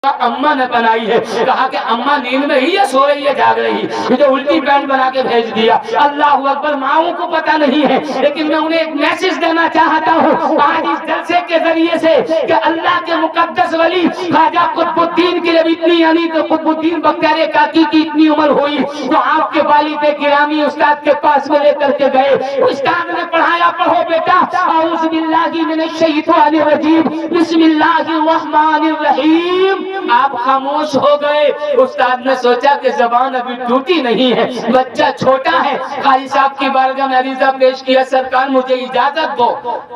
اما نے بنائی ہے. کہا کہ اما نیند میں ہی ہے سو رہی ہے جاگ رہی ہے, جو الٹی پینٹ بنا کے بھیج دیا. اللہ اکبر. ماؤں کو پتہ نہیں ہے, لیکن میں انہیں ایک میسج دینا چاہتا ہوں آج اس جلسے کے ذریعے سے کہ اللہ کے مقدس ولی خواجہ قطب الدین کے جب اتنی یعنی کہ قطب الدین بختیار کاکی کی اتنی عمر ہوئی تو آپ کے والد گرامی استاد کے پاس میں لے کر کے گئے. استاد نے پڑھایا, پڑھو بیٹا اعوذ باللہ من الشیطان الرجیم بسم اللہ الرحمن الرحیم. آپ خاموش ہو گئے. استاد نے سوچا کہ زبان ابھی ٹوٹی نہیں ہے, بچہ چھوٹا ہے. قاری صاحب کی بارگاہ میں عریضہ پیش کیا, سرکار مجھے اجازت دو.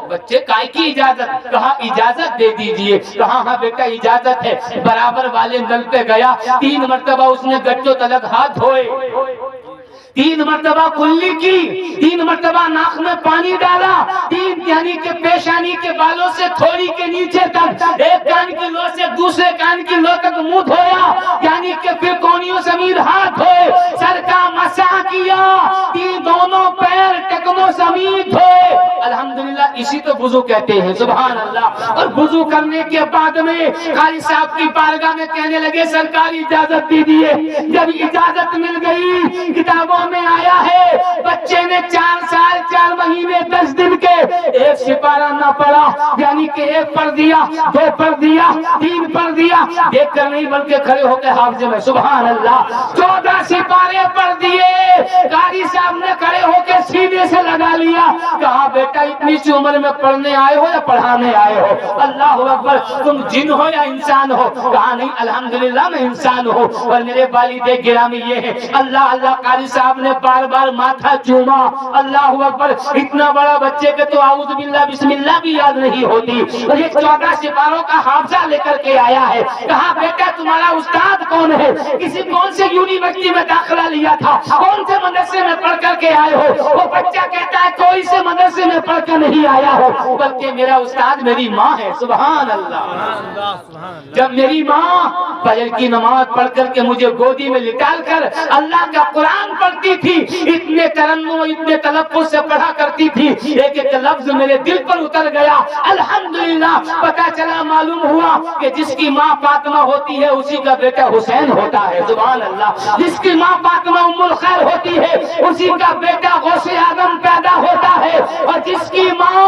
بچے کائے کی اجازت؟ کہا اجازت دے دیجئے. کہا ہاں بیٹا اجازت ہے. برابر والے نل پہ گیا, 3 مرتبہ اس نے گٹوں تلک ہاتھ دھوئے, 3 مرتبہ کلی کی, 3 مرتبہ ناک میں پانی ڈالا, 3 یعنی کہ پیشانی کے بالوں سے تھوڑی کے نیچے تک, ایک کان کی لو سے دوسرے کان کی لو تک منہ دھویا, یعنی کہ پھر کونیوں سمیت ہاتھ دھوئے, سر کا مسح کیا, 3 دونوں پیر ٹکنوں سمیت دھوئے. الحمدللہ اسی تو وضو کہتے ہیں. سبحان اللہ. اور وضو کرنے کے بعد میں قاری صاحب کی بارگاہ میں کہنے لگے سرکار اجازت دیجیے. جب اجازت مل گئی, کتابوں میں آیا ہے بچے نے 4 سال 4 مہینے 10 دن کے ایک سپارہ نہ پڑھا, یعنی کہ 1 پڑھ دیا, 2 پڑھ دیا, 3 پڑھ دیا, دیکھ کر نہیں بلکہ کھڑے ہو کے حافظ میں. سبحان اللہ. 14 سپارے پڑھ دیے. قاری صاحب نے کھڑے ہو کے سینے سے لگا لیا. کہا بیٹا اتنی سی عمر میں پڑھنے آئے ہو یا پڑھانے آئے ہو؟ اللہ اکبر. تم جن ہو یا انسان ہو؟ کہا نہیں الحمدللہ میں انسان ہوں, اور میرے والد گرامی یہ ہے. اللہ اللہ. قاری صاحب نے بار بار ماتھا چوما. اللہ اکبر. اتنا بڑا بچے کے تو اعوذ باللہ بسم اللہ بھی یاد نہیں ہوتی, اور یہ 14 سپاروں کا حافظہ لے کر کے آیا ہے. کہا بیٹا تمہارا استاد کون ہے؟ کسی کون سے یونیورسٹی میں داخلہ لیا تھا؟ کون سے مدرسے میں پڑھ کر کے آئے ہو؟ وہ بچہ کہتا ہے کوئی سے مدرسے میں پڑھ کر نہیں آیا ہو, بلکہ میرا استاد میری ماں ہے. سبحان اللہ. جب میری ماں فجر کی نماز پڑھ کر کے مجھے گودی میں لٹال کر اللہ کا قرآن پڑھتی تھی, اتنے ترنم اتنے تلفظ سے پڑھا کرتی تھی, ایک ایک لفظ میرے دل پر اتر گیا. الحمدللہ. پتہ چلا معلوم ہوا کہ جس کی ماں فاطمہ ہوتی ہے اسی کا بیٹا حسین ہوتا ہے. سبحان اللہ. جس کی ماں فاطمہ ام الخیر ہوتی ہے اسی کا بیٹا غوث اعظم پیدا ہوتا ہے, اور جس کی ماں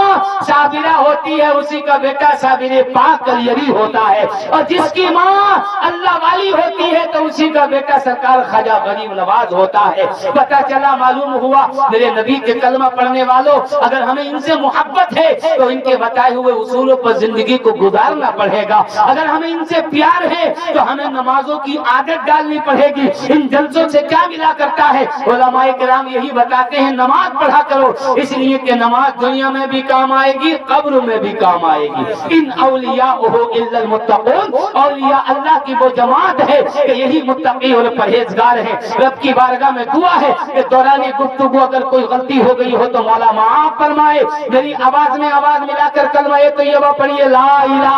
صابرہ ہوتی ہے اسی کا بیٹا صابر پاک علی ہوتا ہے, اور جس کی ماں اللہ والی ہوتی ہے تو اسی کا بیٹا سرکار خواجہ غریب نواز ہوتا ہے. پتہ چلا معلوم ہوا میرے نبی کے کلمہ پڑھنے والوں, اگر ہمیں ان سے محبت ہے تو ان کے بتائے ہوئے اصولوں پر زندگی کو گزارنا پڑے گا. اگر ہمیں ان سے پیار ہے تو ہمیں نمازوں کی عادت ڈالنی پڑے گی. ان جلسوں سے کیا ملا کرتا ہے؟ علماء کرام یہی بتاتے ہیں نماز پڑھا کرو, اس لیے کہ نماز دنیا میں بھی کام آئے گی, قبر میں بھی کام آئے گی. ان اولیاء الا المتقون. اولیاء اللہ کی وہ جماعت ہے کہ یہی متقی اور پرہیزگار ہیں. رب کی بارگاہ میں دعا ہے کہ دوران گفتگو اگر کوئی غلطی ہو گئی ہو تو مولا معاف فرمائے. میری آواز میں آواز ملا کر کلمہ طیبہ پڑھیے لا الہ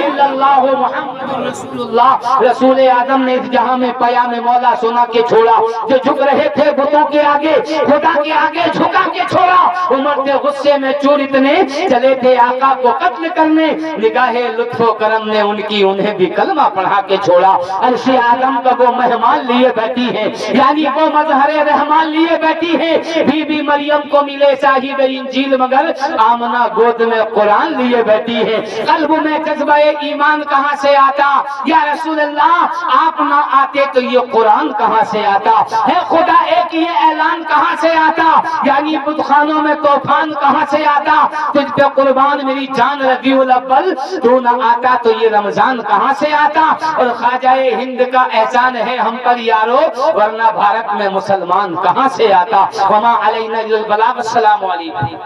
الا اللہ محمد رسول اللہ. رسول اعظم نے اس جہاں میں پیام مولا سنا کے چھوڑا, جو جھک رہے تھے بتوں کے آگے خدا کے آگے جھکا کے چھوڑا. عمر کے غصے میں چور اتنے چلے تھے آقا کو قتل کرنے, نگاہ لطف و کرم نے ان کی انہیں بھی کلمہ پڑھا کے چھوڑا. عرش اعظم کا وہ مہمان لیے بیٹھی ہے, یعنی وہ مظہر رحمان لیے بیٹھی ہے. بی بی مریم کو ملے صاحب انجیل مگر آمنہ گود میں قرآن لیے بیٹھی ہے. قلب میں جذبہ ایمان کہاں سے آتا؟ یا رسول اللہ آپ نہ آتے تو یہ قرآن کہاں سے آتا ہے؟ خدا ایک یہ اعلان کہاں سے آتا؟ یعنی بت خانوں میں طوفان کہاں سے آتا؟ تجھ پہ قربان میری جان ربیع الاول تو نہ آتا تو یہ رمضان کہاں سے آتا؟ اور خواجہ ہند کا احسان ہے ہم پر یارو, ورنہ بھارت میں مسلمان کہاں سے آتا؟ وما علینا الا البلاغ. السلام علیکم.